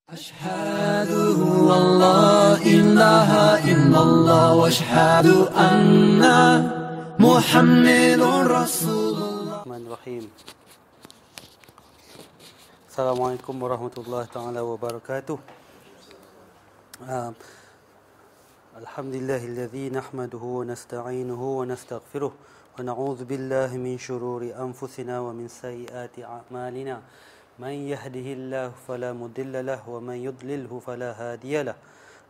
أشهد أن لا إله إلا الله وأشهد أن محمد رسول الله. Bismillahirrahmanirrahim. Assalamualaikum warahmatullahi taala wabarakatuh. Alhamdulillahilladzi nahmaduhu wa nasta'inuhu wa nastaghfiruh wa na'udzu billahi min shururi anfusina wa min sayyiati a'malina. Man yahdihillahu fala mudilla lahu wa man yudlilhu fala hadiya lahu.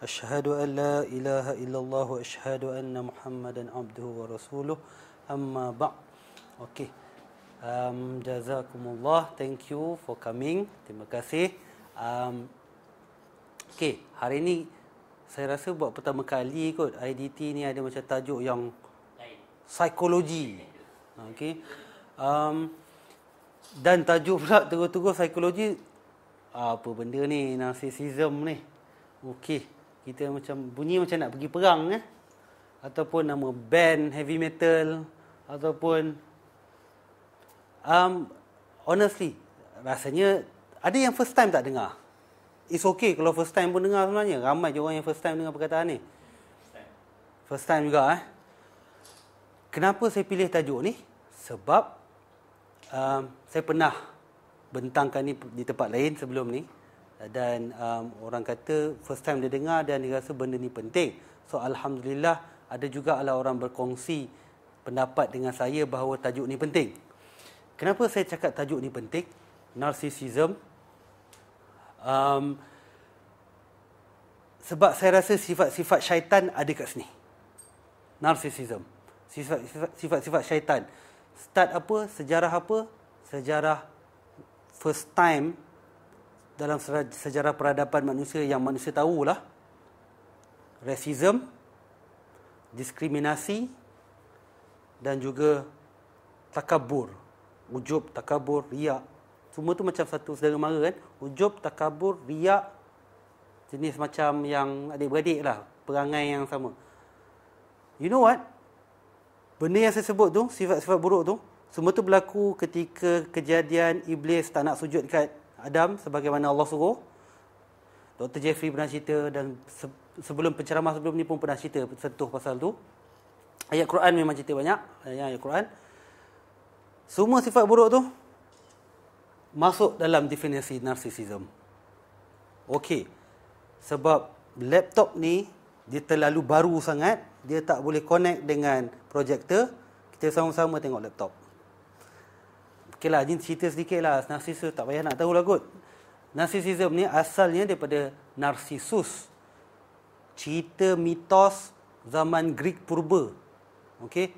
Asyhadu an la ilaha illallah wa asyhadu anna Muhammadan abduhu wa rasuluh. Amma ba'. Okey. Jazakumullah, thank you for coming. Terima kasih. Okey, hari ni saya rasa buat pertama kali kot IDT ni ada macam tajuk yang psikologi. Okey. Dan tajuk pula terus-terus psikologi. Apa benda ni, narcissism ni. Okey, kita macam bunyi macam nak pergi perang ataupun nama band heavy metal ataupun honestly, rasanya ada yang first time tak dengar. It's okay kalau first time pun dengar sebenarnya. Ramai je orang yang first time dengar perkataan ni. First time juga Kenapa saya pilih tajuk ni? Sebab saya pernah bentangkan ni di tempat lain sebelum ni. Dan orang kata first time dia dengar dan dia rasa benda ni penting. So Alhamdulillah ada juga lah orang berkongsi pendapat dengan saya bahawa tajuk ni penting. Kenapa saya cakap tajuk ni penting? Narcissism. Sebab saya rasa sifat-sifat syaitan ada kat sini. Narcissism. Sifat-sifat syaitan. Start apa? Sejarah apa? Sejarah first time dalam sejarah peradaban manusia yang manusia tahulah. Racism, diskriminasi dan juga takabur. Ujub, takabur, riak. Semua tu macam satu saudara mara kan. Ujub, takabur, riak. Jenis macam yang adik-beradik lah. Perangai yang sama. You know what? Benda yang saya sebut tu, sifat-sifat buruk tu, semua tu berlaku ketika kejadian Iblis tak nak sujud dekat Adam sebagaimana Allah suruh. Dr. Jeffrey pernah cerita dan sebelum penceramah sebelum ni pun pernah cerita sentuh pasal tu. Ayat Quran memang cerita banyak. Ayat Quran. Semua sifat buruk tu masuk dalam definisi narcissism. Okey. Sebab laptop ni dia terlalu baru sangat, dia tak boleh connect dengan projector. Kita sama-sama tengok laptop. Okeylah, ni cerita sedikit lah. Narcissism tak payah nak tahu lah kot. Narcissism ni asalnya daripada Narcissus. Cerita mitos zaman Greek purba. Okey.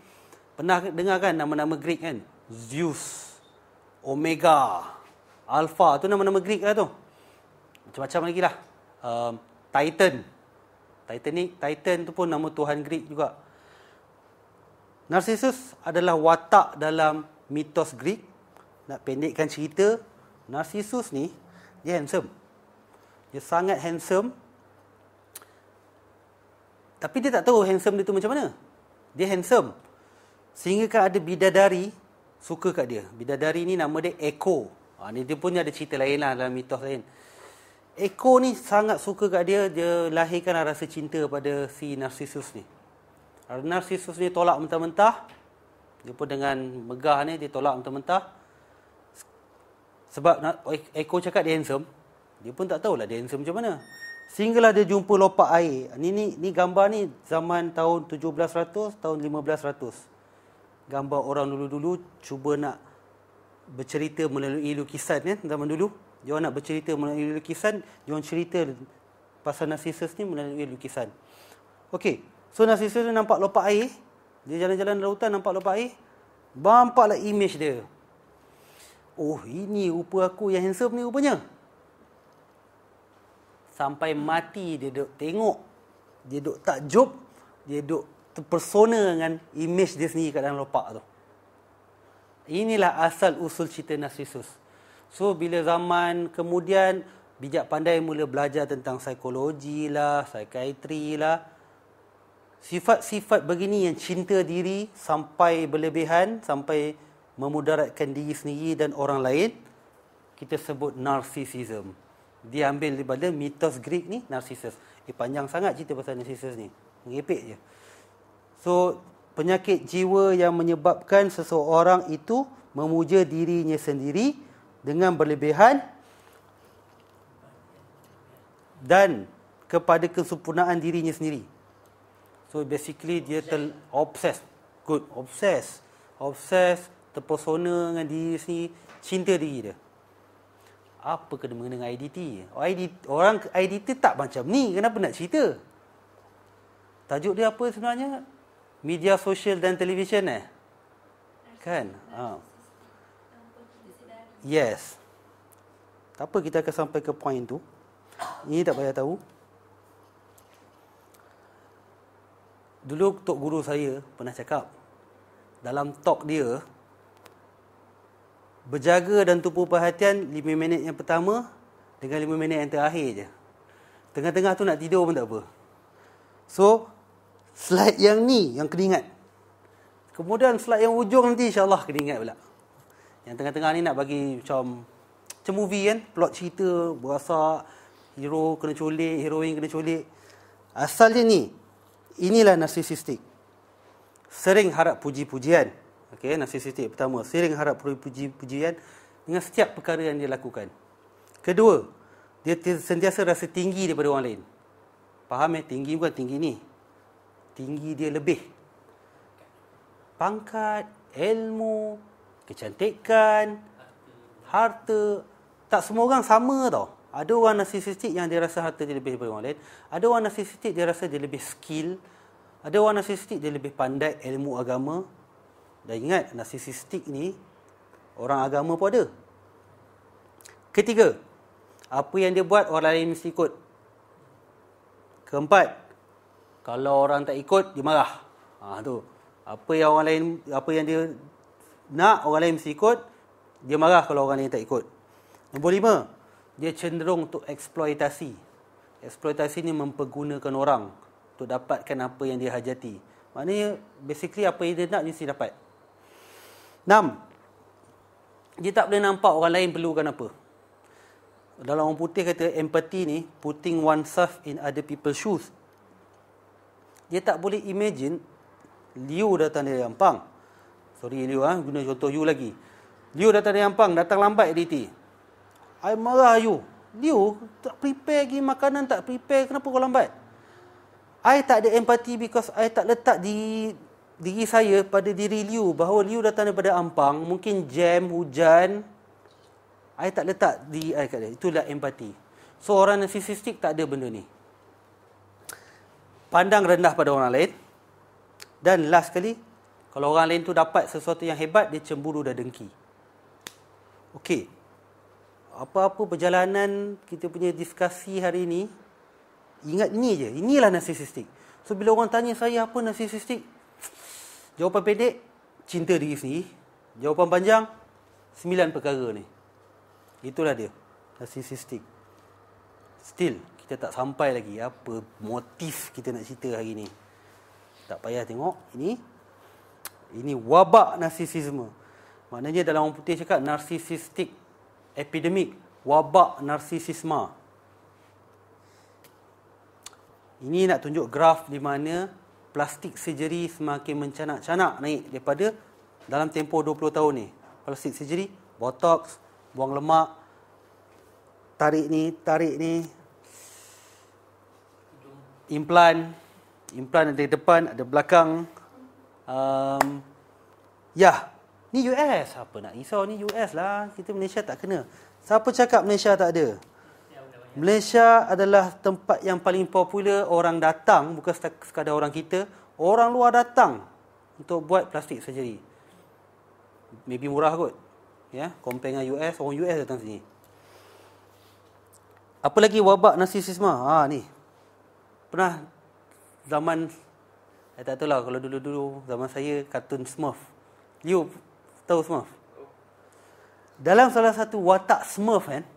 Pernah dengar kan nama-nama Greek kan? Zeus, Omega, Alpha, tu nama-nama Greek lah tu. Macam-macam lagi lah. Titan tu pun nama Tuhan Greek juga. Narcissus adalah watak dalam mitos Greek. Nak pendekkan cerita, Narcissus ni, dia handsome. Dia sangat handsome. Tapi dia tak tahu handsome dia tu macam mana. Dia handsome. Sehingga kan ada bidadari suka kat dia. Bidadari ni nama dia Echo. Ni dia punya ada cerita lain lah dalam mitos lain. Echo ni sangat suka kat dia. Dia lahirkan rasa cinta pada si Narcissus ni. Narcissus ni tolak mentah-mentah. Dia pun dengan megah ni, dia tolak mentah-mentah. Sebab Echo cakap dia handsome. Dia pun tak tahulah dia handsome macam mana. Sehinggalah dia jumpa lopak air. Ni gambar ni zaman tahun 1700, tahun 1500. Gambar orang dulu-dulu cuba nak bercerita melalui lukisan kan, zaman dulu. Dia orang nak bercerita melalui lukisan, dia orang cerita pasal Narcissus ni melalui lukisan. Okey, so Narcissus ni nampak lopak air, dia jalan-jalan dalam hutan nampak lopak air, nampaklah image dia. Oh, ini rupa aku yang handsome ni rupanya. Sampai mati dia duk tengok, dia duk takjub, dia duk terpersona dengan image dia sendiri kat dalam lopak tu. Inilah asal usul cerita Narcissus. So bila zaman kemudian bijak pandai mula belajar tentang psikologi lah, psikiatri lah, sifat-sifat begini yang cinta diri sampai berlebihan, sampai memudaratkan diri sendiri dan orang lain, kita sebut narcissism. Dia ambil daripada mitos Greek ni, Narcissus. Panjang sangat cerita pasal Narcissus ni. Mengepek je. So, penyakit jiwa yang menyebabkan seseorang itu memuja dirinya sendiri dengan berlebihan dan kepada kesempurnaan dirinya sendiri. So, basically dia obses. Good, obses. Obses, terpesona dengan diri sendiri, cinta diri dia. Apa kena-mengena dengan IDT? Orang IDT tak macam ni. Kenapa nak cerita? Tajuk dia apa sebenarnya? Media sosial dan televisyen Kan? Yes. Tak apa, kita akan sampai ke point tu. Ini tak payah tahu. Dulu tok guru saya pernah cakap, dalam talk dia, berjaga dan tumpu perhatian 5 minit yang pertama dengan 5 minit yang terakhir je. Tengah-tengah tu nak tidur pun tak apa. So, slide yang ni yang kena ingat. Kemudian slide yang ujung nanti insyaAllah kena ingat pula. Yang tengah-tengah ni nak bagi macam movie kan, plot cerita, berasa hero kena culik, heroin kena culik. Asal dia ni, inilah narsisistik. Sering harap puji-pujian. Okey, narsisistik pertama, sering harap puji-pujian dengan setiap perkara yang dia lakukan. Kedua, dia sentiasa rasa tinggi daripada orang lain. Faham tinggi bukan tinggi ni. Tinggi dia lebih. Pangkat, ilmu, kecantikan, harta. Tak semua orang sama tau. Ada orang narsisistik yang dia rasa harta dia lebih daripada orang lain. Ada orang narsisistik dia rasa dia lebih skill. Ada orang narsisistik dia lebih pandai ilmu agama. Dan ingat, narsisistik ni orang agama pun ada. Ketiga, apa yang dia buat orang lain mesti ikut. Keempat, kalau orang tak ikut, dia marah. Tu. Apa yang dia nak, orang lain mesti ikut. Dia marah kalau orang lain tak ikut. Nombor 5, dia cenderung untuk eksploitasi. Eksploitasi ni mempergunakan orang untuk dapatkan apa yang dia hajati. Maknanya, basically apa yang dia nak, dia mesti dapat. 6. Dia tak boleh nampak orang lain perlukan apa. Dalam orang putih kata empathy ni, putting oneself in other people's shoes. Dia tak boleh imagine Liu datang dari Ampang. Sorry Liu, guna contoh you lagi. Liu datang dari Ampang, datang lambat editi. I marah you. Liu tak prepare lagi makanan, tak prepare, kenapa kau lambat? I tak ada empathy because I tak letak diri saya pada diri Liu, bahawa Liu datang daripada Ampang, mungkin jam, hujan. I tak letak diri I kat dia. Itulah empati. So orang narsisistik tak ada benda ni. Pandang rendah pada orang lain. Dan last kali, kalau orang lain tu dapat sesuatu yang hebat, dia cemburu dan dengki. Okey. Apa-apa perjalanan kita punya diskusi hari ini, ingat ini je. Inilah narsisistik. So bila orang tanya saya apa narsisistik, jawapan pendek, cinta diri sendiri. Jawapan panjang, 9 perkara ni. Itulah dia, narsisistik. Still, kita tak sampai lagi apa motif kita nak cerita hari ni. Tak payah tengok. Ini wabak narsisisme. Maknanya dalam orang putih cakap narsisistik epidemik, wabak narsisisme. Ini nak tunjuk graf di mana plastik surgery semakin mencanak-canak naik daripada dalam tempoh 20 tahun ni. Plastik surgery, botox, buang lemak, tarik ni, implan ada depan, ada belakang. Ni US. Apa nak risau, ni US lah. Kita Malaysia tak kena. Siapa cakap Malaysia tak ada? Malaysia adalah tempat yang paling popular orang datang, bukan sekadar orang kita. Orang luar datang untuk buat plastik surgery. Maybe murah kot. Ya, compare dengan US, orang US datang sini. Apa lagi wabak narsisisme? Ni. Pernah zaman, saya tak tahu lah, kalau dulu-dulu zaman saya kartun Smurf. You tahu Smurf? Dalam salah satu watak Smurf kan,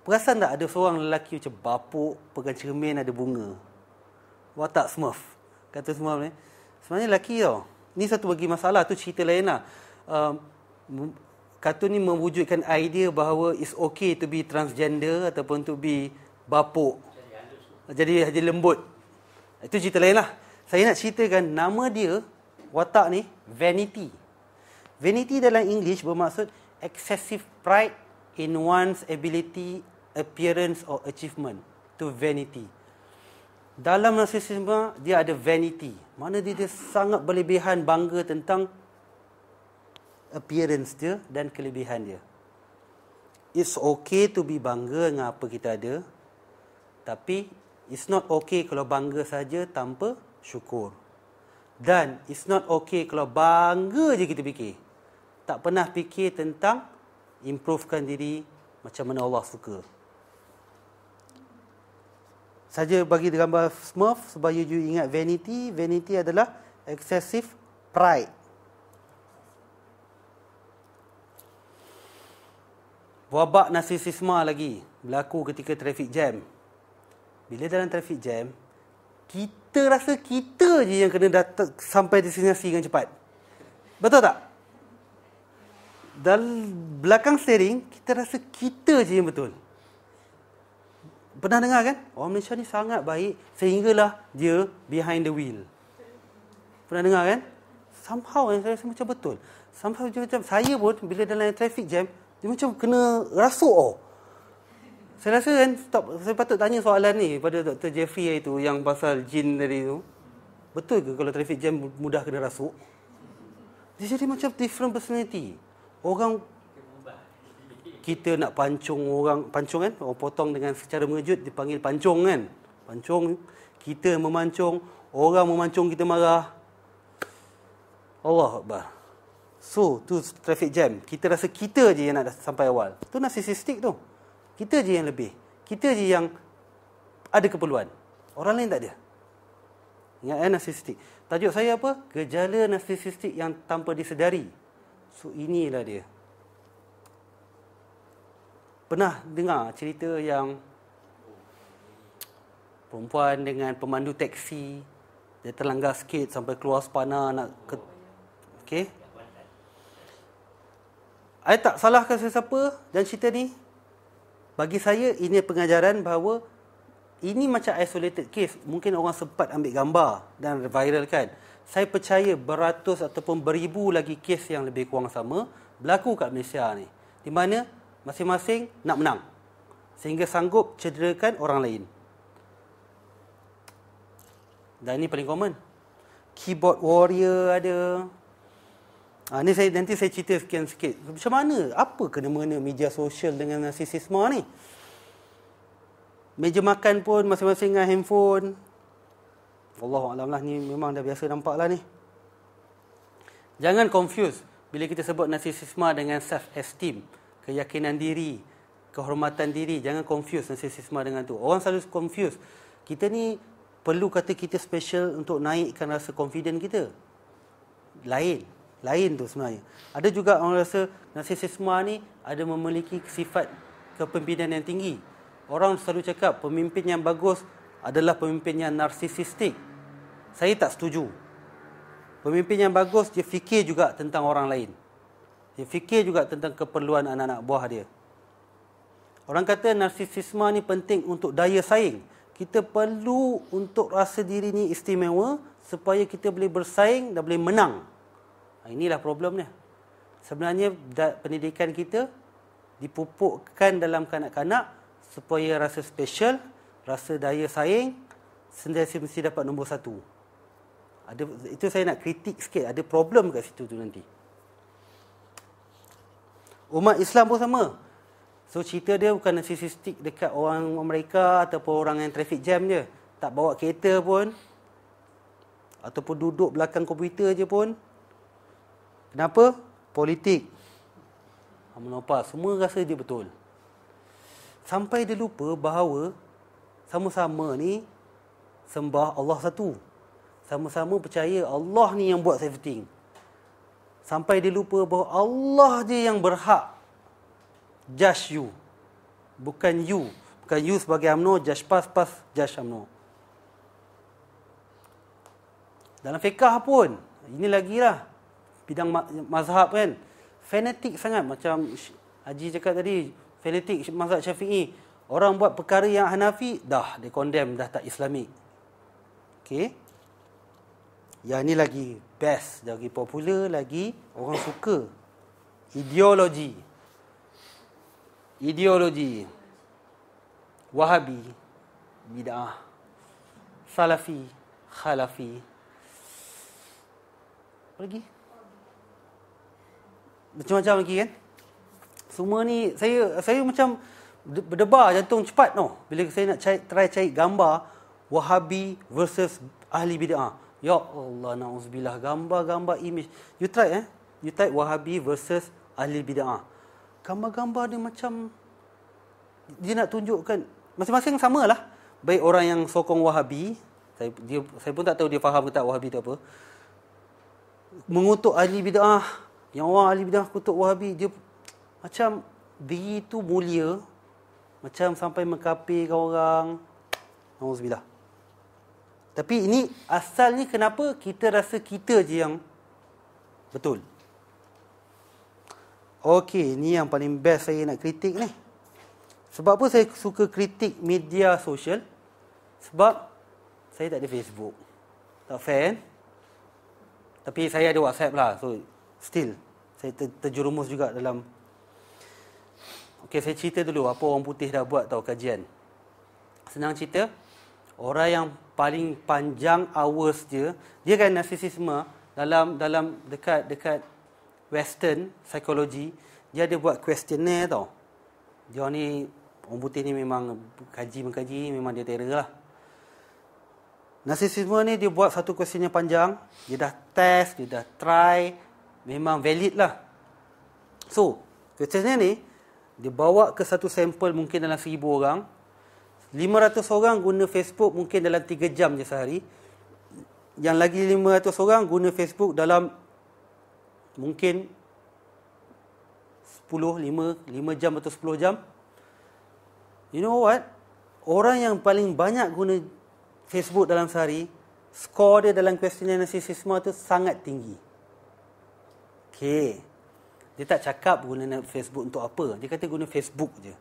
perasan tak ada seorang lelaki macam bapuk, pegang cermin ada bunga. Watak Smurf. Kartun Smurf ni. Sebenarnya lelaki tau. Ni satu bagi masalah, tu cerita lain lah. kartun ni mewujudkan idea bahawa it's okay to be transgender ataupun to be bapuk. Jadi lembut. Itu cerita lain lah. Saya nak ceritakan nama dia, watak ni, vanity. Vanity dalam English bermaksud excessive pride in one's ability, appearance or achievement. Itu vanity. Dalam narsisisme, dia ada vanity. Mana dia sangat berlebihan bangga tentang appearance dia dan kelebihan dia. It's okay to be bangga dengan apa kita ada, tapi it's not okay kalau bangga saja tanpa syukur. Dan it's not okay kalau bangga je kita fikir. Tak pernah fikir tentang improvekan diri macam mana Allah suka. Saja bagi gambar Smurf supaya you ingat vanity. Vanity adalah excessive pride. Wabak narsisisme lagi berlaku ketika traffic jam. Bila dalam traffic jam, kita rasa kita je yang kena datang sampai destinasi dengan cepat. Betul tak? Dalam belakang steering, kita rasa kita je yang betul. Pernah dengar kan? Orang Malaysia ni sangat baik sehinggalah dia behind the wheel. Pernah dengar kan? Somehow saya rasa macam betul. Somehow macam saya pun bila dalam traffic jam, dia macam kena rasuk. Saya rasa kan, saya patut tanya soalan ni pada Dr. Jeffrey itu yang pasal jin tadi tu. Betul ke kalau traffic jam mudah kena rasuk? Dia jadi macam different personality. Orang kita nak pancung orang, pancung kan? Orang potong dengan secara mengejut dipanggil pancung kan? Pancung, kita memancung, orang memancung kita marah. Allah Akbar. So, tu traffic jam. Kita rasa kita je yang nak sampai awal. Tu narsisistik tu. Kita je yang lebih. Kita je yang ada keperluan. Orang lain tak ada. Ingat narsisistik. Tajuk saya apa? Gejala narsisistik yang tanpa disedari. So, inilah dia. Pernah dengar cerita yang perempuan dengan pemandu teksi, dia terlanggar sikit sampai keluar spana nak okey. Saya tak salahkan sesiapa dan cerita ni. Bagi saya, ini pengajaran bahawa ini macam isolated case. Mungkin orang sempat ambil gambar dan viralkan. Saya percaya beratus ataupun beribu lagi kes yang lebih kurang sama berlaku kat Malaysia ni. Di mana masing-masing nak menang. Sehingga sanggup cederakan orang lain. Dan ini paling common. Keyboard warrior ada. Nanti saya cerita sekian sikit. Macam mana? Apa kena-mengena media sosial dengan narsisisme ni? Meja makan pun masing-masing dengan handphone. Wallahualam lah, ni memang dah biasa nampak lah ni. Jangan confuse bila kita sebut narsisisme dengan self-esteem, keyakinan diri, kehormatan diri. Jangan confuse narsisisme dengan tu. Orang selalu confuse. Kita ni perlu kata kita special untuk naikkan rasa confident kita. Lain tu sebenarnya. Ada juga orang rasa narsisisme ni ada memiliki sifat kepimpinan yang tinggi. Orang selalu cakap pemimpin yang bagus adalah pemimpin yang narsisistik. Saya tak setuju. Pemimpin yang bagus, dia fikir juga tentang orang lain. Dia fikir juga tentang keperluan anak-anak buah dia. Orang kata narsisisme ni penting untuk daya saing. Kita perlu untuk rasa diri ni istimewa supaya kita boleh bersaing dan boleh menang. Inilah problemnya. Sebenarnya pendidikan kita dipupukkan dalam kanak-kanak supaya rasa special, rasa daya saing, sentiasa mesti dapat nombor satu. Itu saya nak kritik sikit. Ada problem kat situ tu nanti. Umat Islam pun sama. So cerita dia bukan narsisistik dekat orang Amerika ataupun orang yang traffic jam je. Tak bawa kereta pun, ataupun duduk belakang komputer je pun. Kenapa? Politik. Menopah. Semua rasa dia betul. Sampai dia lupa bahawa sama-sama ni sembah Allah satu. Sama-sama percaya Allah ni yang buat everything. Sampai dia lupa bahawa Allah je yang berhak judge you. Bukan you. Bukan you sebagai UMNO, judge PAS, judge UMNO. Dalam fiqah pun, ini lagi lah. Bidang mazhab kan. fanatik sangat. Macam Haji cakap tadi, fanatik mazhab Syafi'i. Orang buat perkara yang Hanafi, dah dia condemn, dah tak Islamik. Okey. Yang ni lagi best, lagi popular, lagi orang suka. Ideologi. Wahabi, bid'ah. Salafi, Khalafi. Apa lagi? Macam-macam lagi kan? Semua ni saya macam berdebar jantung cepat tau. Bila saya nak try cari gambar Wahabi versus ahli bid'ah. Ya Allah, na'udzubillah, gambar-gambar image. You try You type Wahabi versus ahli bid'ah. Gambar-gambar dia macam dia nak tunjukkan masing-masing samalah. Baik orang yang sokong Wahabi, saya pun tak tahu dia faham ke tak Wahabi tu apa. Mengutuk ahli bid'ah, yang orang ahli bid'ah kutuk Wahabi, dia macam diri tu mulia, macam sampai mengkafirkan orang. Na'udzubillah. Tapi ini asalnya kenapa kita rasa kita je yang betul. Okey, ni yang paling best saya nak kritik ni. Sebab apa saya suka kritik media sosial? Sebab saya tak ada Facebook. Tak fair kan? Tapi saya ada WhatsApp lah. So, still, saya terjerumus juga dalam... Okey, saya cerita dulu apa orang putih dah buat tau kajian. Senang cerita, orang yang paling panjang hours dia kan narsisisme dalam dekat Western psikologi, dia ada buat questionnaire tau. Dia ni orang putih ni memang mengkaji, memang dia terror lah. Narsisisme ni dia buat satu questionnaire panjang, dia dah test, dia dah try, memang valid lah. So, questionnaire ni dia bawa ke satu sampel mungkin dalam 1,000 orang. 500 orang guna Facebook mungkin dalam 3 jam je sehari. Yang lagi 500 orang guna Facebook dalam mungkin 5 jam atau 10 jam. You know what? Orang yang paling banyak guna Facebook dalam sehari, skor dia dalam questionnaire narsisisme tu sangat tinggi. Okay. Dia tak cakap guna Facebook untuk apa. Dia kata guna Facebook je.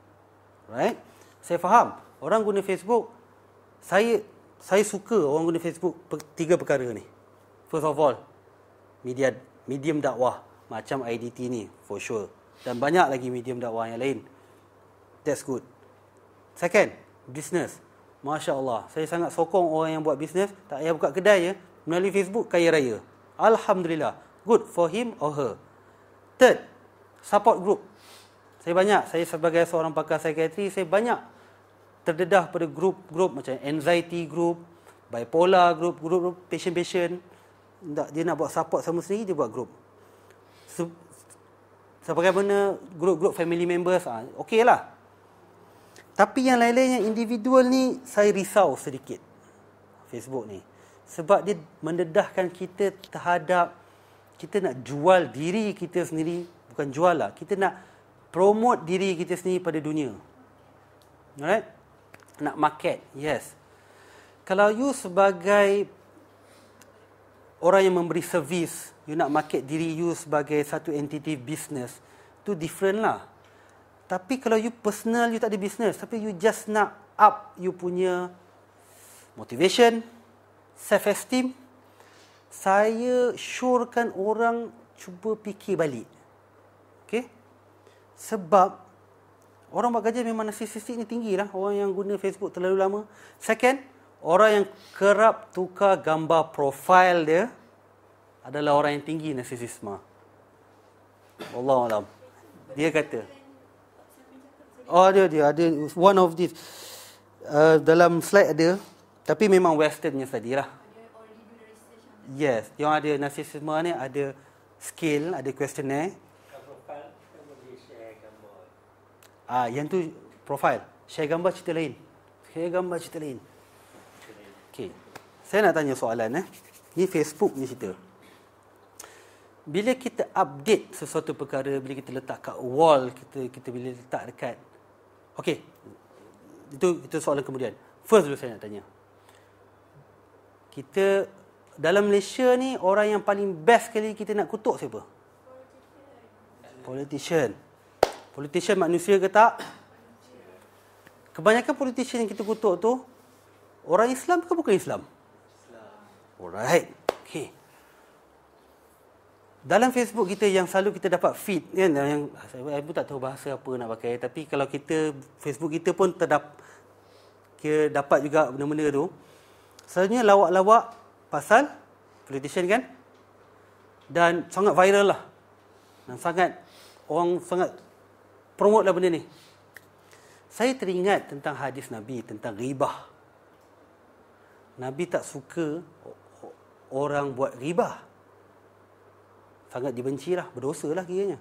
Right? Saya faham. Orang guna Facebook, saya suka orang guna Facebook 3 perkara ni. First of all, medium dakwah macam IDT ni, for sure. Dan banyak lagi medium dakwah yang lain. That's good. Second, business. Masya Allah, saya sangat sokong orang yang buat business, tak payah buka kedai ya, melalui Facebook kaya raya. Alhamdulillah. Good for him or her. Third, support group. Saya sebagai seorang pakar psikiatri, saya banyak terdedah pada grup-grup macam anxiety group, bipolar group patient-patient. Dia nak buat support sama sendiri, dia buat group. Sebagaimana grup-grup family members, okey lah. Tapi yang lain-lain yang individual ni, saya risau sedikit Facebook ni. Sebab dia mendedahkan kita terhadap, kita nak jual diri kita sendiri, bukan jual lah, kita nak promote diri kita sendiri pada dunia. Alright? Nak market, yes. Kalau you sebagai orang yang memberi servis, you nak market diri you sebagai satu entity business, tu different lah. Tapi kalau you personal, you tak ada business, tapi you just nak up you punya motivation, self-esteem, saya syorkan orang cuba fikir balik. Okay? Sebab orang buat kajian memang narsisistik ni tinggi lah. Orang yang guna Facebook terlalu lama. Second, orang yang kerap tukar gambar profil dia adalah orang yang tinggi narsisisme. Wallahualam. Dia kata, dia ada one of this. Dalam slide ada, tapi memang westernnya tadi lah. Yes, yang ada narsisisme ni ada skill, ada questionnaire. Yang tu profile. Share gambar cerita lain. Okey. Saya nak tanya soalan Ni Facebook ni cerita. Bila kita update sesuatu perkara, bila kita letak kat wall, kita bila letak dekat. Okey. Itu soalan kemudian. First dulu saya nak tanya. Kita dalam Malaysia ni, orang yang paling best sekali kita nak kutuk siapa? Politician. Politician manusia ke tak? Kebanyakan politician yang kita kutuk tu orang Islam ke bukan Islam? Alright. Okay. Dalam Facebook kita yang selalu kita dapat feed kan, yang saya pun tak tahu bahasa apa nak pakai, tapi kalau kita Facebook kita pun kita dapat juga benda-benda tu. Selalunya lawak-lawak pasal politician kan? Dan sangat viral lah. Dan orang sangat promote lah benda ni. Saya teringat tentang hadis Nabi tentang ghibah. Nabi tak suka orang buat ghibah. Sangat dibenci lah, berdosa lah kiranya.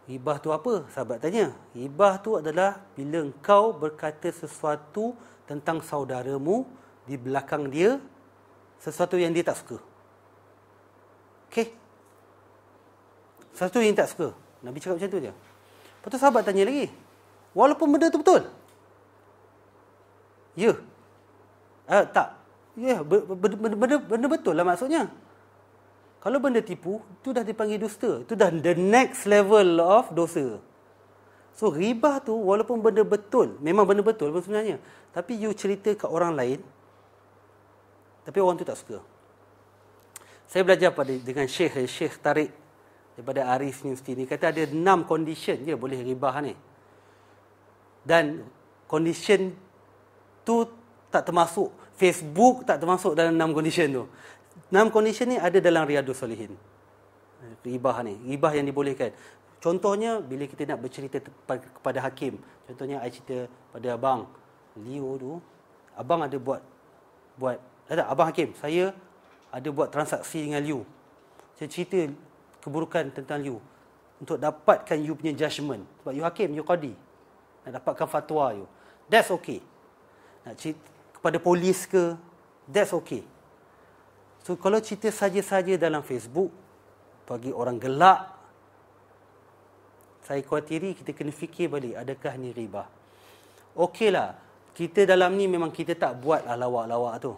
Ghibah tu apa? Sahabat tanya. Ghibah tu adalah bila engkau berkata sesuatu tentang saudaramu di belakang dia, sesuatu yang dia tak suka. Okey? Sesuatu yang tak suka. Nabi cakap macam tu je. Lepas tu sahabat tanya lagi. Walaupun benda tu betul. Ya. Tak. Ya, benda betul lah maksudnya. Kalau benda tipu, itu dah dipanggil dusta. Itu dah the next level of dosa. So, ghibah tu walaupun benda betul, memang benda betul pun sebenarnya. Tapi you cerita ke orang lain, tapi orang tu tak suka. Saya belajar dengan Syekh Tariq daripada Arif University ni, kata ada 6 condition je boleh ghibah ni. Dan condition tu tak termasuk, Facebook tak termasuk dalam 6 condition tu. 6 condition ni ada dalam Riyadhus Salihin. Ghibah ni, ghibah yang dibolehkan. Contohnya bila kita nak bercerita kepada hakim. Contohnya I cerita pada abang Leo tu, abang ada buat abang hakim, saya ada buat transaksi dengan Liu. Saya cerita keburukan tentang Liu untuk dapatkan you punya judgement. Sebab you hakim, you qadi. Nak dapatkan fatwa you. That's okay. Nak cerita kepada polis ke, that's okay. So, kalau cerita saja-saja dalam Facebook, bagi orang gelak, saya khawatiri kita kena fikir balik, adakah ni ghibah? Okeylah, kita dalam ni memang kita tak buat lah lawak-lawak tu.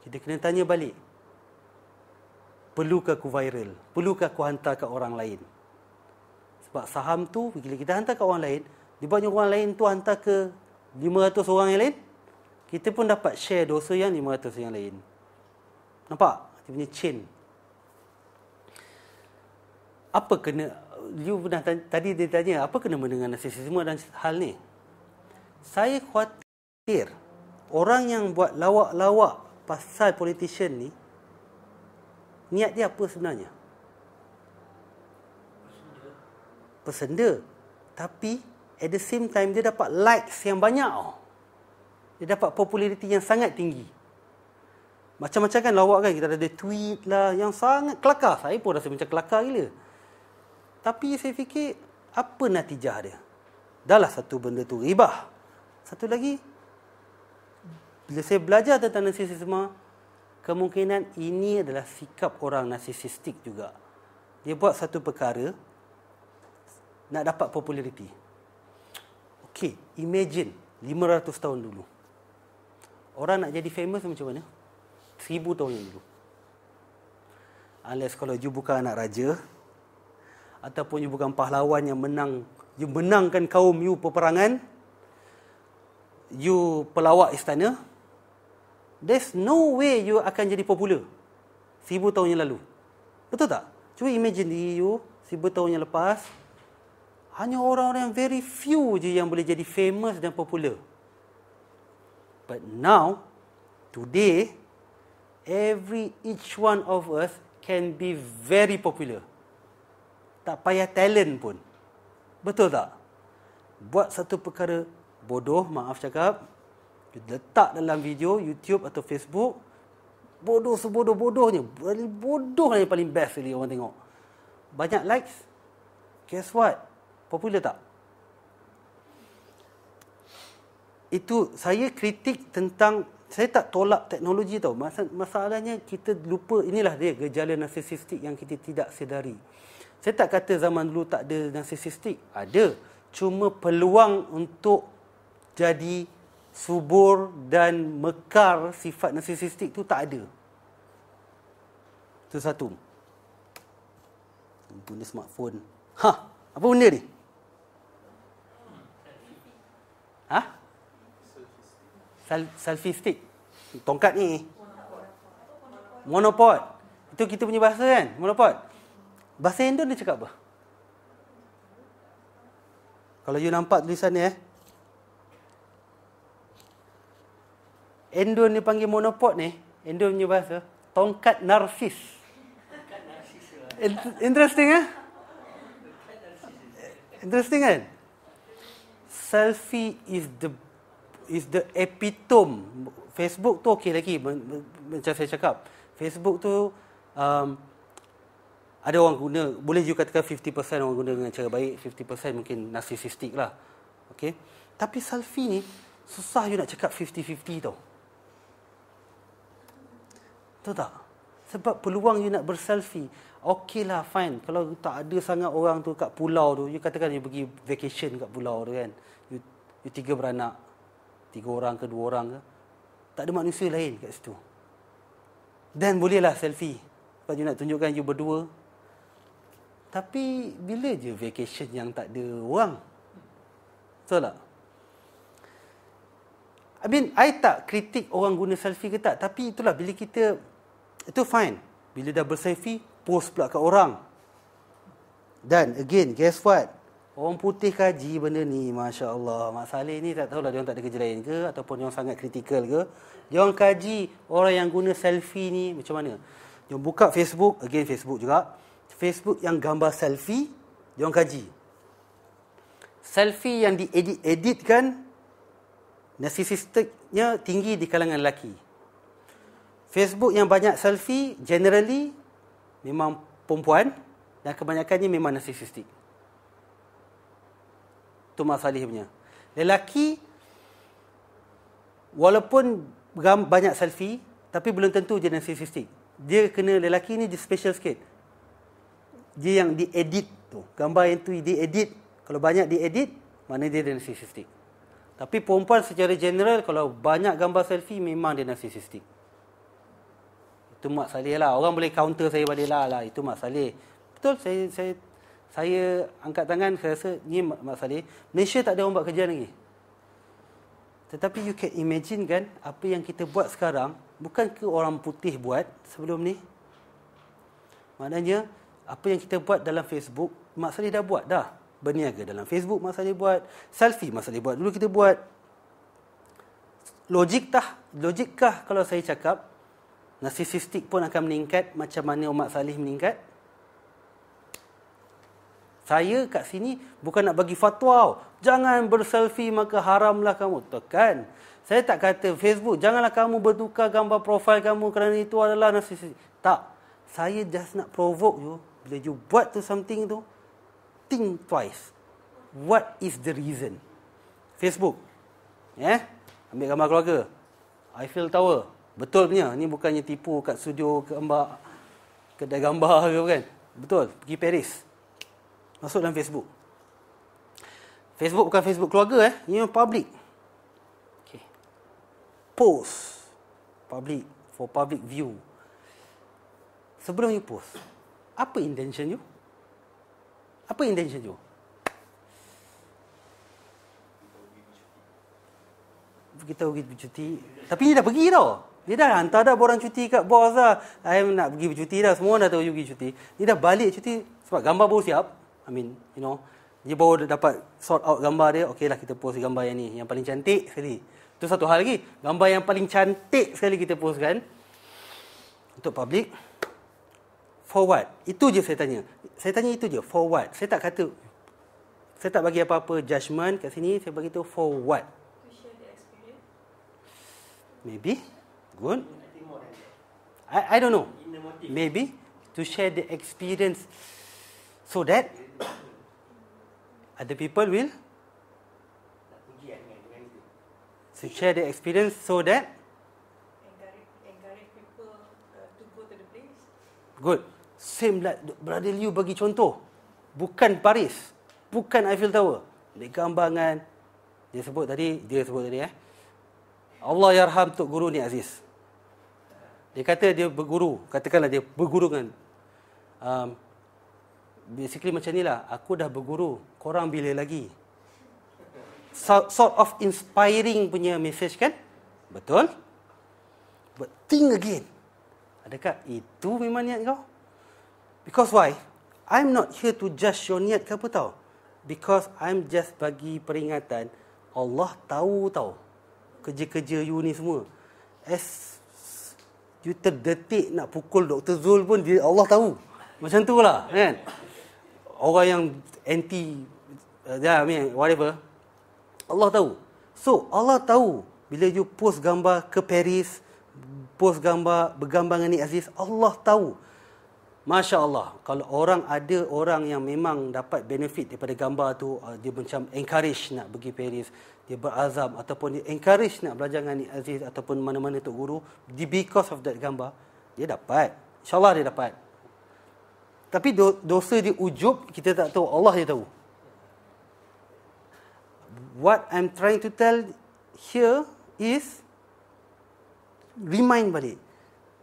Kita kena tanya balik. Perlukah aku viral? Perlukah aku hantar ke orang lain? Sebab saham tu, bila kita hantar ke orang lain, dibuatnya orang lain tu hantar ke 500 orang yang lain, kita pun dapat share dosa yang 500 yang lain. Nampak? Dia punya chain. Apa kena, you pernah tadi dia tanya, apa kena dengan narsisisme dan hal ni? Saya khawatir orang yang buat lawak-lawak pasal politician ni, niat dia apa sebenarnya? Pesenda. Tapi at the same time dia dapat likes yang banyak. Dia dapat populariti yang sangat tinggi. Macam-macam kan lawak kan, kita ada tweet lah yang sangat kelakar. Saya pun rasa macam kelakar gila. Tapi saya fikir, apa natijah dia? Dahlah satu benda tu ghibah. Satu lagi, bila saya belajar tentang narsisisme, kemungkinan ini adalah sikap orang narsisistik juga. Dia buat satu perkara, nak dapat populariti. Okey, imagine 500 tahun dulu. Orang nak jadi famous macam mana? 1000 tahun yang dulu. Unless kalau you bukan anak raja, ataupun you bukan pahlawan yang you menangkan kaum you peperangan, you pelawak istana, there's no way you akan jadi popular 1000 tahun yang lalu. Betul tak? Cuba imagine diri you 1000 tahun yang lepas, hanya orang-orang yang very few je yang boleh jadi famous dan popular. But now, today, each one of us can be very popular. Tak payah talent pun. Betul tak? Buat satu perkara bodoh, maaf cakap, letak dalam video YouTube atau Facebook, bodoh sebodoh-bodohnya, bodoh yang paling best sekali orang tengok. Banyak likes, guess what? Popular tak? Itu saya kritik tentang, saya tak tolak teknologi tau. Masalahnya kita lupa, inilah dia gejala narsisistik yang kita tidak sedari. Saya tak kata zaman dulu tak ada narsisistik. Ada. Cuma peluang untuk jadi subur dan mekar sifat narsisistik tu tak ada. Itu satu. Guna smartphone. Apa benda ni? Selfie stick. Tongkat ni. Monopod. Itu kita punya bahasa kan? Monopod. Bahasa Indon dia cakap apa? Kalau you nampak tulisan ni Indon ni panggil monopod ni, Indon punya bahasa, tongkat narsis. Interesting Interesting kan? Selfie is the epitome. Facebook tu okey lagi, macam saya cakap. Facebook tu ada orang guna, boleh you katakan 50% orang guna dengan cara baik, 50% mungkin narsisistik lah. Okey. Tapi selfie ni susah you nak cakap 50-50 tau. Tahu tak? Sebab peluang you nak berselfie, okey lah, fine. Kalau tak ada sangat orang tu kat pulau tu, you katakan you pergi vacation kat pulau tu kan. You 3 beranak, 3 orang ke 2 orang ke. Tak ada manusia lain kat situ. Dan bolehlah selfie. Sebab you nak tunjukkan you berdua. Tapi bila je vacation yang tak ada orang? Betul tak? I tak kritik orang guna selfie ke tak. Tapi itulah, bila kita, itu fine. Bila dah berselfie, post pula kat orang. Dan again, guess what? Orang putih kaji benda ni, Masya Allah. Mak Saleh ni tak tahulah dia orang tak ada kerja lain ke, ataupun dia orang sangat kritikal ke. Dia orang kaji orang yang guna selfie ni macam mana. Dia orang buka Facebook, again Facebook juga. Facebook yang gambar selfie, dia orang kaji. Selfie yang diedit-editkan, narsisistiknya tinggi di kalangan lelaki. Facebook yang banyak selfie, generally memang perempuan, dan kebanyakannya memang narsisistik. Itu Mak Saleh punya. Lelaki, walaupun banyak selfie, tapi belum tentu dia narsisistik. Dia kena, lelaki ni dia special sikit. Dia yang diedit tu. Gambar yang tu diedit. Kalau banyak diedit, mana dia narsisistik. Tapi perempuan secara general, kalau banyak gambar selfie, memang dia narsisistik. Itu Mak Saleh lah. Orang boleh counter saya balik lah. Itu Mak Saleh. Betul, saya angkat tangan, saya rasa ni Mak Saleh. Malaysia tak ada orang buat kerja lagi. Tetapi you can imagine kan, apa yang kita buat sekarang, bukan ke orang putih buat sebelum ni? Maknanya, apa yang kita buat dalam Facebook, Mak Saleh dah buat dah. Berniaga dalam Facebook, Mak Saleh buat. Selfie, Mak Saleh buat. Dulu kita buat. Logikkah kalau saya cakap, narsisistik pun akan meningkat macam mana Mak Saleh meningkat? Saya kat sini bukan nak bagi fatwa. Jangan berselfie maka haramlah kamu. Tekan. Saya tak kata Facebook, janganlah kamu bertukar gambar profil kamu kerana itu adalah narsisistik. Tak. Saya just nak provoke you. Bila you buat tu something tu, think twice. What is the reason? Facebook. Ambil gambar keluarga. Eiffel Tower. Betul punya. Ni bukannya tipu kat studio gambar, kedai gambar ke kan. Betul. Pergi Paris. Masuk dalam Facebook. Facebook bukan Facebook keluarga Ini public. Okay. Post. Public. For public view. Sebelum you post, apa intention you? Apa intention you? Kita pergi bercuti. Tapi dia dah pergi tau. Dia dah hantar dah borang cuti kat bos dah. I nak pergi bercuti dah. Semua dah tahu you pergi cuti. Dia dah balik cuti. Sebab gambar baru siap. Dia baru dapat sort out gambar dia. Okey lah, kita post gambar yang ni. Yang paling cantik sekali. Itu satu hal lagi. Gambar yang paling cantik sekali kita postkan. Untuk public. For what? Itu je saya tanya. Saya tanya itu je. For what? Saya tak kata, saya tak bagi apa-apa judgement kat sini. Saya bagi tu for what? To share the experience. Maybe. Good. I don't know. Maybe. To share the experience. So that other people will to share the experience so that encourage people to go to the place. good. Same like Brother Liu bagi contoh. Bukan Paris. Bukan Eiffel Tower. Dia gambaran. Dia sebut tadi. Allah yarham Tok Guru ni Aziz. Dia kata dia berguru. Katakanlah dia berguru dengan basically macam ni lah. Aku dah berguru, korang bila lagi? Sort of inspiring punya message kan? Betul? But think again. Adakah itu memang niat kau? Because why? I'm not here to judge your niat ke apa tau. Because I'm just bagi peringatan. Allah tahu tau kerja-kerja you ni semua. As you terdetik nak pukul Dr. Zul pun Allah tahu. Macam tu lah kan. Orang yang anti whatever, Allah tahu. So Allah tahu bila you post gambar ke Paris, post gambar bergambar dengan Nik Aziz, Allah tahu. Masya Allah, kalau ada orang yang memang dapat benefit daripada gambar tu, dia macam encourage nak pergi Paris, dia berazam ataupun dia encourage nak belajar dengan Nik Aziz ataupun mana-mana Tok Guru, because of that gambar, dia dapat. InsyaAllah dia dapat. Tapi dosa dia ujub, kita tak tahu, Allah dia tahu. What I'm trying to tell here is, remind balik,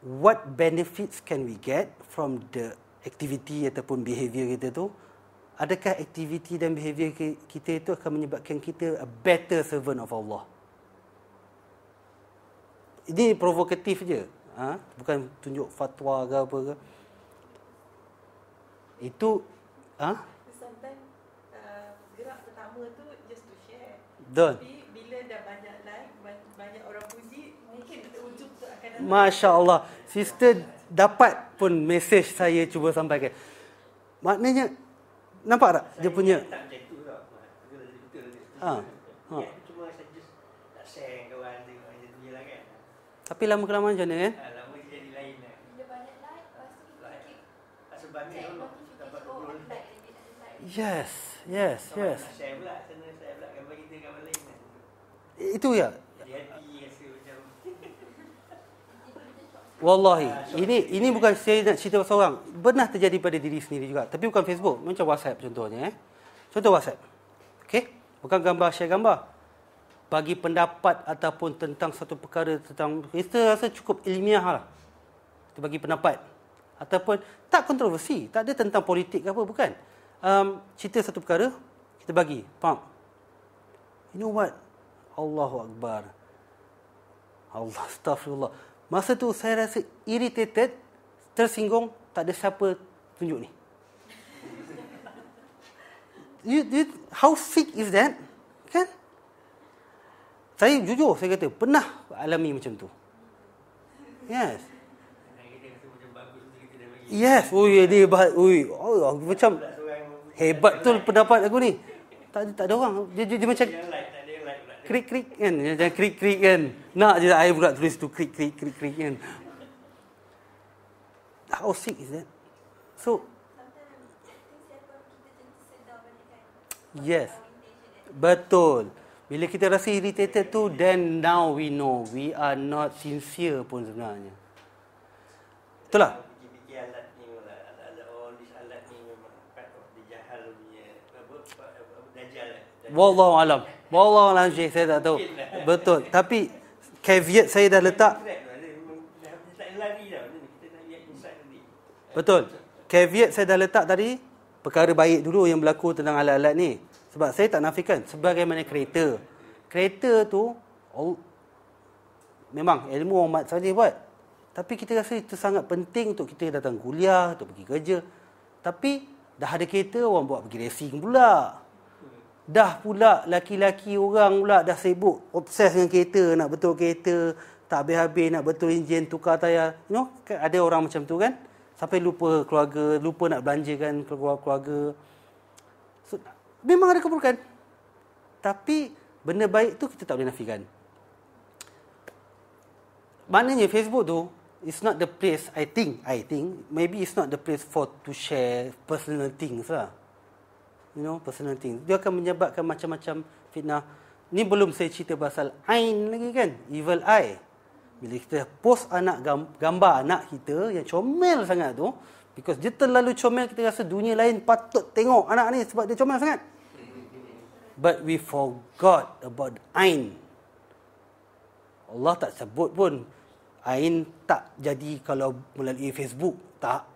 what benefits can we get from the activity ataupun behavior kita tu? Adakah aktiviti dan behavior kita itu akan menyebabkan kita a better servant of Allah? Ini provokatif je. Bukan tunjuk fatwa ke apa ke. Itu Sometimes gerak pertama tu just to share. Betul. Tapi bila dah banyak like, banyak orang puji, mungkin ujung tu akan datang. Masya Allah. Sister dapat pun mesej saya cuba sampaikan. Maknanya, nampak tak dia punya? Tak macam tu tau. Betul. Ha. Cuma saya just tak share dengan kawan tengok macam tu je lah kan. Tapi lama-kelamaan macam mana kan? Lama dia jadi lain lah. Bila banyak like, lepas tu kita keep Sebab ni check dulu notification. dapat Oh, 20 like lagi, like. Yes. Tak share pula. Sana share pula gambar kita gambar lain kan. Itu ya. Jadi happy rasa macam. Wallahi, ini bukan saya nak cerita pasal orang. Pernah terjadi pada diri sendiri juga. Tapi bukan Facebook, macam WhatsApp contohnya. Contoh WhatsApp. Okey? Bukan gambar, share gambar. Bagi pendapat ataupun tentang satu perkara tentang, kita rasa cukup ilmiah lah. Kita bagi pendapat. Ataupun tak kontroversi, tak ada tentang politik ke apa, bukan. Cerita satu perkara, kita bagi. Faham? You know what? Allahu Akbar. Allah, astagfirullah. Masa tu saya rasa irritated, tersinggung, tak ada siapa tunjuk ni. How sick is that? Kan? Saya jujur, saya kata, pernah alami macam tu. Yes. Kita rasa macam bagus tu kita dah bagi. Yes. Macam hebat tu pendapat aku ni. Tak ada orang. Dia macam Yang like, tak ada yang like pula. krik-krik kan. Jangan krik-krik kan. Nak je saya pula tulis tu krik-krik kan. How sick is that? So, yes. Betul. Bila kita rasa irritated tu, then now we know we are not sincere pun sebenarnya. Betul tak? Fikir-fikir alat ni memang alat all this alat ni memang part of the jahal punya dajjal. Wallahu alam. Wallahu alam, Syekh, saya tak tahu. Betul. Tapi caveat saya dah letak. Tak lari dah. Kita nak lihat insight nanti. Betul. Caveat saya dah letak tadi, perkara baik dulu yang berlaku tentang alat-alat ni. Sebab saya tak nafikan sebagaimana kereta. Kereta tu memang ilmu umat saja buat. Tapi kita rasa itu sangat penting untuk kita datang kuliah, untuk pergi kerja. Tapi dah ada kereta, orang buat pergi racing pula. Dah pula laki-laki orang pula dah sibuk, obses dengan kereta, nak betul kereta, tak habis-habis nak betul enjin, tukar tayar. You know, ada orang macam tu kan? Sampai lupa keluarga, lupa nak belanjakan keluarga. So, memang ada keburukan. Tapi benda baik tu kita tak boleh nafikan. Maknanya Facebook tu it's not the place, I think maybe it's not the place for to share personal things lah. You know, personal things. Dia akan menyebabkan macam-macam fitnah. Ni belum saya cerita pasal Ain lagi kan, evil eye. Bila kita post gambar anak kita yang comel sangat tu, because dia terlalu comel, kita rasa dunia lain patut tengok anak ni sebab dia comel sangat. But we forgot about Ain. Allah tak sebut pun Ain tak jadi kalau melalui Facebook. Tak.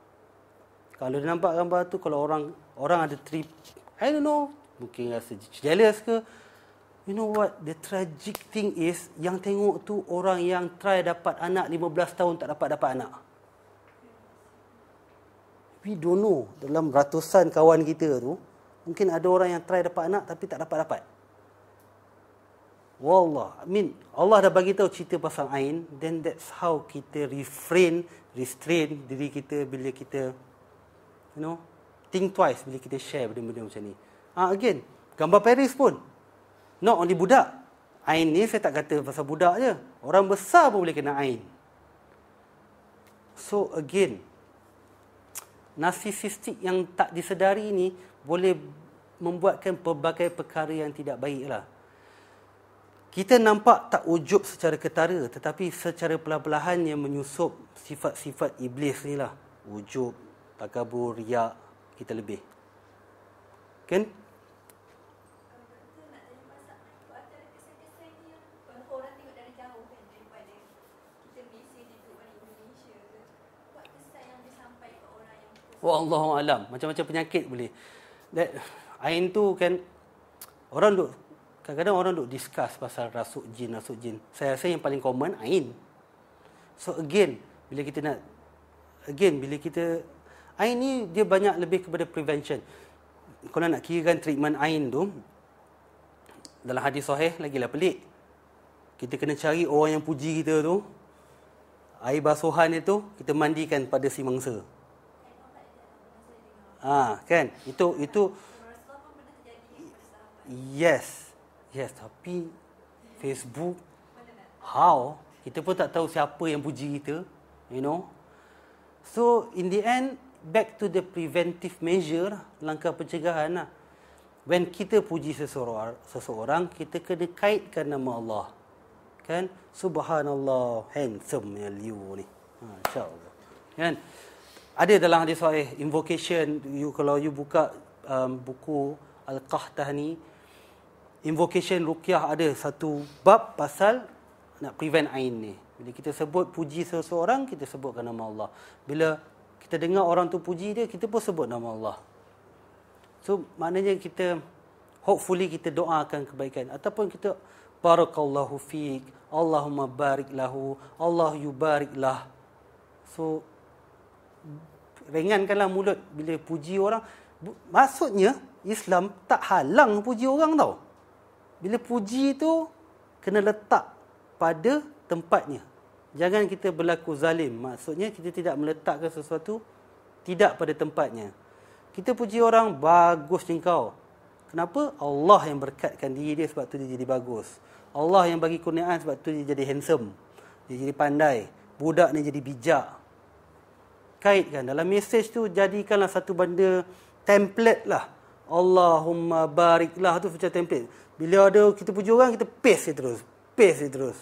Kalau dia nampak gambar tu, kalau orang Orang ada trip, I don't know, mungkin rasa jealous ke. You know what, the tragic thing is, yang tengok tu orang yang try dapat anak 15 tahun tak dapat anak. We don't know, dalam ratusan kawan kita tu, mungkin ada orang yang try dapat anak tapi tak dapat. Wallah, Allah dah bagi tahu cerita pasal Ain, then that's how kita restrain diri kita bila kita, think twice bila kita share benda-benda macam ni. Again, gambar Paris pun, not only budak. Ain ni saya tak kata pasal budak je. Orang besar pun boleh kena Ain. So again, narsisistik yang tak disedari ni boleh membuatkan pelbagai perkara yang tidak baik lah. Kita nampak tak ujub secara ketara, tetapi secara perlahan-lahan yang menyusup sifat-sifat iblis ni lah. Ujub, takabur, riak, kita lebih. Kan? Wallahu alam, macam-macam penyakit boleh. Ain tu kan, kadang-kadang orang duk discuss pasal rasuk jin. Saya rasa yang paling common Ain. So again, bila kita Ain ni dia banyak lebih kepada prevention. Kalau nak kirakan treatment Ain tu, dalam hadis sahih lagilah pelik. Kita kena cari orang yang puji kita tu, air basuhan itu kita mandikan pada si mangsa. Kan? Itu yes, tapi Facebook, how? Kita pun tak tahu siapa yang puji kita, So, in the end, back to the preventive measure, langkah pencegahan lah. When kita puji seseorang, kita kena kaitkan nama Allah. Kan? Subhanallah, handsome yang Liu ni. InsyaAllah. Kan? Ada dalam hadis sahih invocation, kalau you buka buku Al-Qahtani, invocation ruqyah ada satu bab pasal nak prevent Ain ni. Bila kita sebut puji seseorang, kita sebutkan nama Allah. Bila kita dengar orang tu puji dia, kita pun sebut nama Allah. So maknanya kita, hopefully kita doakan kebaikan. Ataupun kita barakallahu fiik, Allahumma barik lahu, Allah yubarik lah. So ringankanlah mulut bila puji orang. Maksudnya Islam tak halang puji orang tau. Bila puji tu kena letak pada tempatnya. Jangan kita berlaku zalim. Maksudnya kita tidak meletakkan sesuatu tidak pada tempatnya. Kita puji orang, bagus engkau. Kenapa? Allah yang berkatkan diri dia sebab tu dia jadi bagus. Allah yang bagi kurniaan sebab tu dia jadi handsome. Dia jadi pandai. Budak ni jadi bijak. Kaitkan dalam mesej tu, jadikanlah satu benda template lah. Allahumma bariklah tu macam template. Bila ada kita puji orang, kita paste dia terus.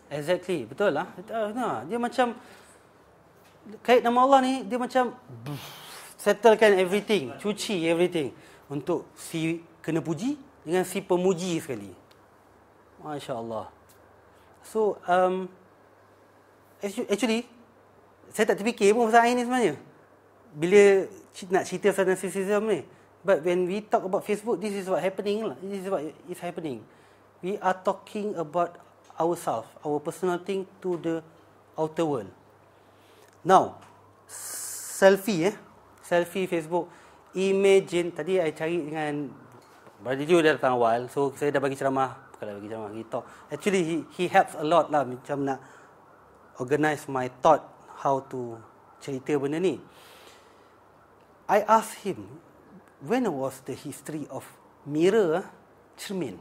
Exactly, betul lah. Dia macam kait nama Allah ni, dia macam settlekan everything, cuci everything untuk si kena puji dengan si pemuji sekali. Masya Allah. So actually saya tak terfikir pun pasal Ain ni sebenarnya bila nak cerita pasal narcissism ni. But when we talk about Facebook, this is what happening lah. This is what is happening. We are talking about ourselves, our personal thing to the outer world. Now, selfie Facebook. Imagine, tadi saya cari dengan Brother Liu, dia datang awal. So, saya dah bagi ceramah. Bukanlah bagi ceramah, kita talk. Actually, he helps a lot lah. Macam nak organize my thought, how to cerita benda ni. I asked him, when was the history of mirror, cermin?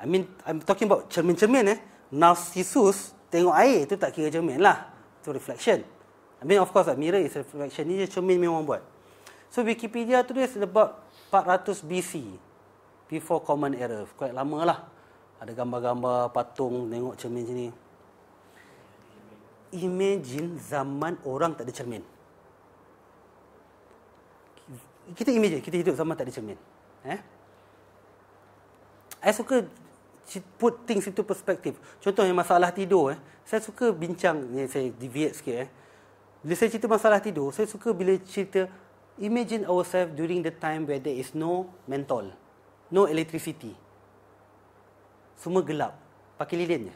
I mean, I'm talking about cermin-cermin. Narcissus tengok air, tu tak kira cermin lah. Itu reflection. I mean, of course, mirror is a reflection. Ini cermin memang buat. So, Wikipedia tulis about 400 BC. Before Common Era. Quite lama lah. Ada gambar-gambar patung, tengok cermin sini. Imagine zaman orang tak ada cermin. kita imagine, kita hidup zaman tak ada cermin. I suka put things into perspective. Contohnya masalah tidur. Saya suka bincang, ni saya deviate sikit. Bila saya cerita masalah tidur, saya suka bila cerita, imagine ourselves during the time where there is no mentol, no electricity. Semua gelap. Pakai lilin je.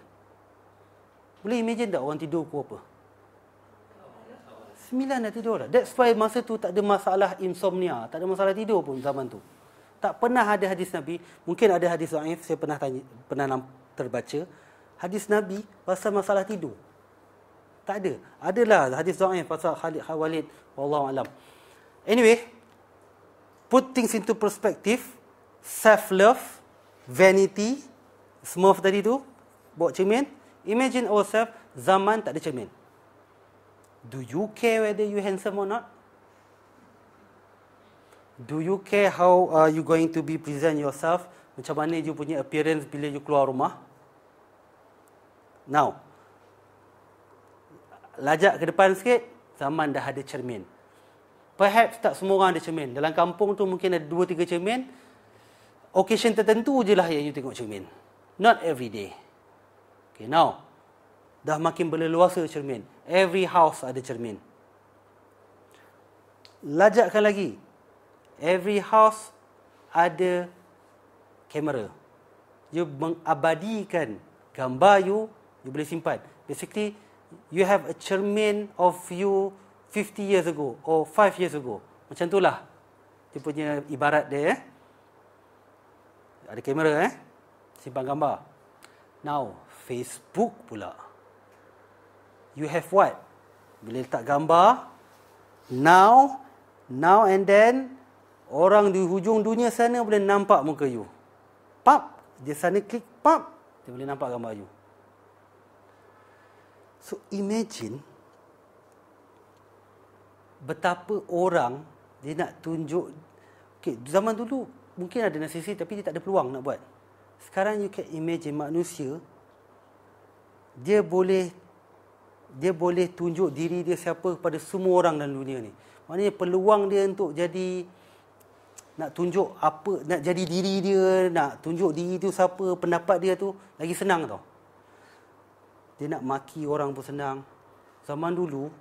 Boleh imagine tak orang tidur pukul apa? 9 dah tidur dah. That's why masa tu tak ada masalah insomnia. Tak ada masalah tidur pun zaman tu. Tak pernah ada hadis Nabi. Mungkin ada hadis dhaif, saya pernah terbaca. Hadis Nabi pasal masalah tidur. Tak ada. Adalah hadis dhaif pasal Khalid Walid. Wallahu alam. Anyway, put things into perspective. Self-love, vanity, Smurf tadi tu, bawa cermin. Imagine ourselves, zaman tak ada cermin. Do you care whether you handsome or not? Do you care how you going to be present yourself? Macam mana you punya appearance bila you keluar rumah? Now, lajak ke depan sikit, zaman dah ada cermin. Perhaps tak semua orang ada cermin. Dalam kampung tu mungkin ada 2-3 cermin. Occasion tertentu je lah yang you tengok cermin. Not every day. Okay, now, dah makin berleluasa cermin. Every house ada cermin. Lajakkan lagi. Every house ada kamera. You mengabadikan gambar you boleh simpan. Basically, you have a cermin of you 50 years ago or 5 years ago. Macam itulah dia punya ibarat dia. Ada kamera simpan gambar. Now, Facebook pula. You have what? Bila letak gambar, now and then, orang di hujung dunia sana boleh nampak muka you. Pap, dia sana klik, pap, dia boleh nampak gambar you. So, imagine betapa orang dia nak tunjuk. Okay, zaman dulu mungkin ada narcissist tapi dia tak ada peluang nak buat. Sekarang you can imagine manusia, dia boleh tunjuk diri dia siapa kepada semua orang dalam dunia ni. Maknanya peluang dia untuk jadi, nak tunjuk apa, nak jadi diri dia, nak tunjuk diri tu siapa, pendapat dia tu, lagi senang tau. Dia nak maki orang pun senang. Zaman dulu,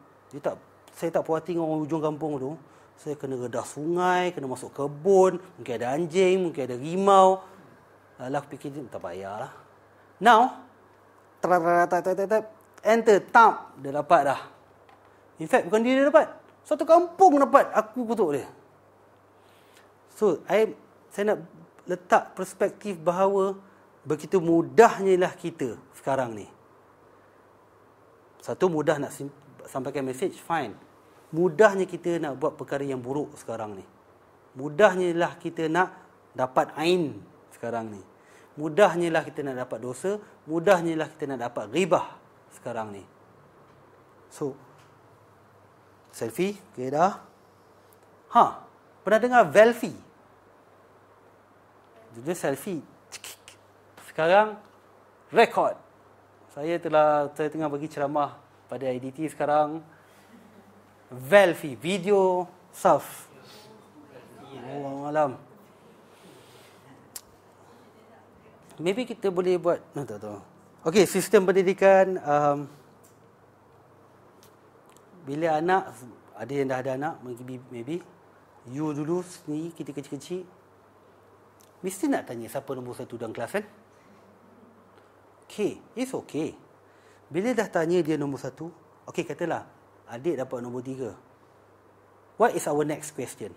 saya tak puas hati dengan orang hujung kampung tu. Saya kena redah sungai, kena masuk kebun, mungkin ada anjing, mungkin ada rimau. Alah, aku fikir, tak payahlah. Now, enter, tap, dia dapat dah. In fact, bukan dia dapat. Satu kampung dapat, aku kutuk dia. So, saya nak letak perspektif bahawa begitu mudahnya lah kita sekarang ni. Satu, mudah nak sampaikan message, fine. Mudahnya kita nak buat perkara yang buruk sekarang ni. Mudahnya lah kita nak dapat ain sekarang ni. Mudahnya lah kita nak dapat dosa. Mudahnya lah kita nak dapat ghibah sekarang ni. So, selfie, okay dah. Pernah dengar Velfie? Dia selfie. Sekarang, rekod. Saya tengah bagi ceramah pada IDT sekarang. Velfie, video self. Allah malam. Maybe kita boleh buat, tak tahu. Okey, sistem pendidikan. Bila anak, ada yang dah ada anak, maybe you dulu sendiri, kita kecil-kecil, mesti nak tanya siapa nombor 1 dalam kelas kan? Okay, it's okay. Bila dah tanya dia nombor 1, okay, katalah adik dapat nombor 3. What is our next question?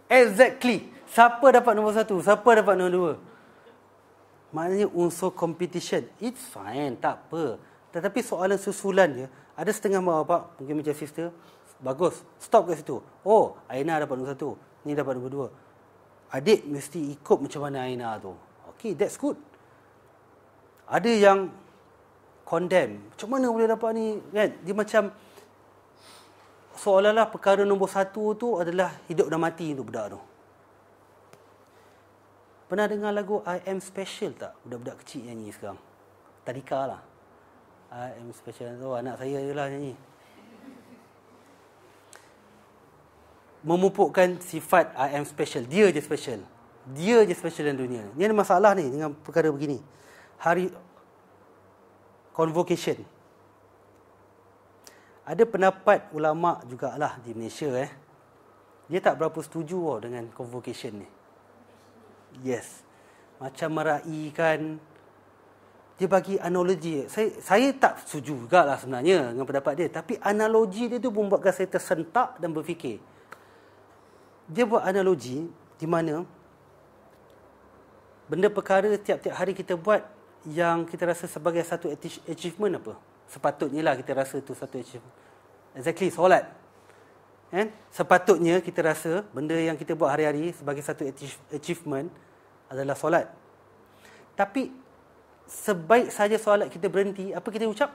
Exactly. Siapa dapat nombor 1? Siapa dapat nombor 2? Maknanya unsur competition. It's fine, tak apa. Tetapi soalan susulan dia, ada setengah mak bapak, mungkin macam sister, bagus, stop kat situ. Oh, Aina dapat nombor 1, ni dapat nombor 2. Adik mesti ikut macam mana Aina tu. Okay, that's good. Ada yang condemn. Macam mana boleh dapat ni? Kan? Dia macam seolah-olah perkara nombor 1 tu adalah hidup dan mati untuk budak tu. Pernah dengar lagu I Am Special tak? Budak-budak kecil nyanyi sekarang. Tadika lah. I Am Special tu anak saya je lah nyanyi. memupukkan sifat I am special. Dia je special. Dia je special dalam dunia. Ni ada masalah ni dengan perkara begini. Hari convocation. Ada pendapat ulama' jugalah di Malaysia dia tak berapa setuju dengan convocation ni. Yes. Macam meraihkan, dia bagi analogi. Saya tak setuju jugalah sebenarnya dengan pendapat dia. Tapi analogi dia tu membuatkan saya tersentak dan berfikir. Dia buat analogi di mana benda perkara tiap-tiap hari kita buat yang kita rasa sebagai satu achievement apa. Sepatutnya lah kita rasa tu satu achievement. Exactly, solat. Sepatutnya kita rasa benda yang kita buat hari-hari sebagai satu achievement adalah solat. Tapi sebaik saja solat kita berhenti, apa kita ucap?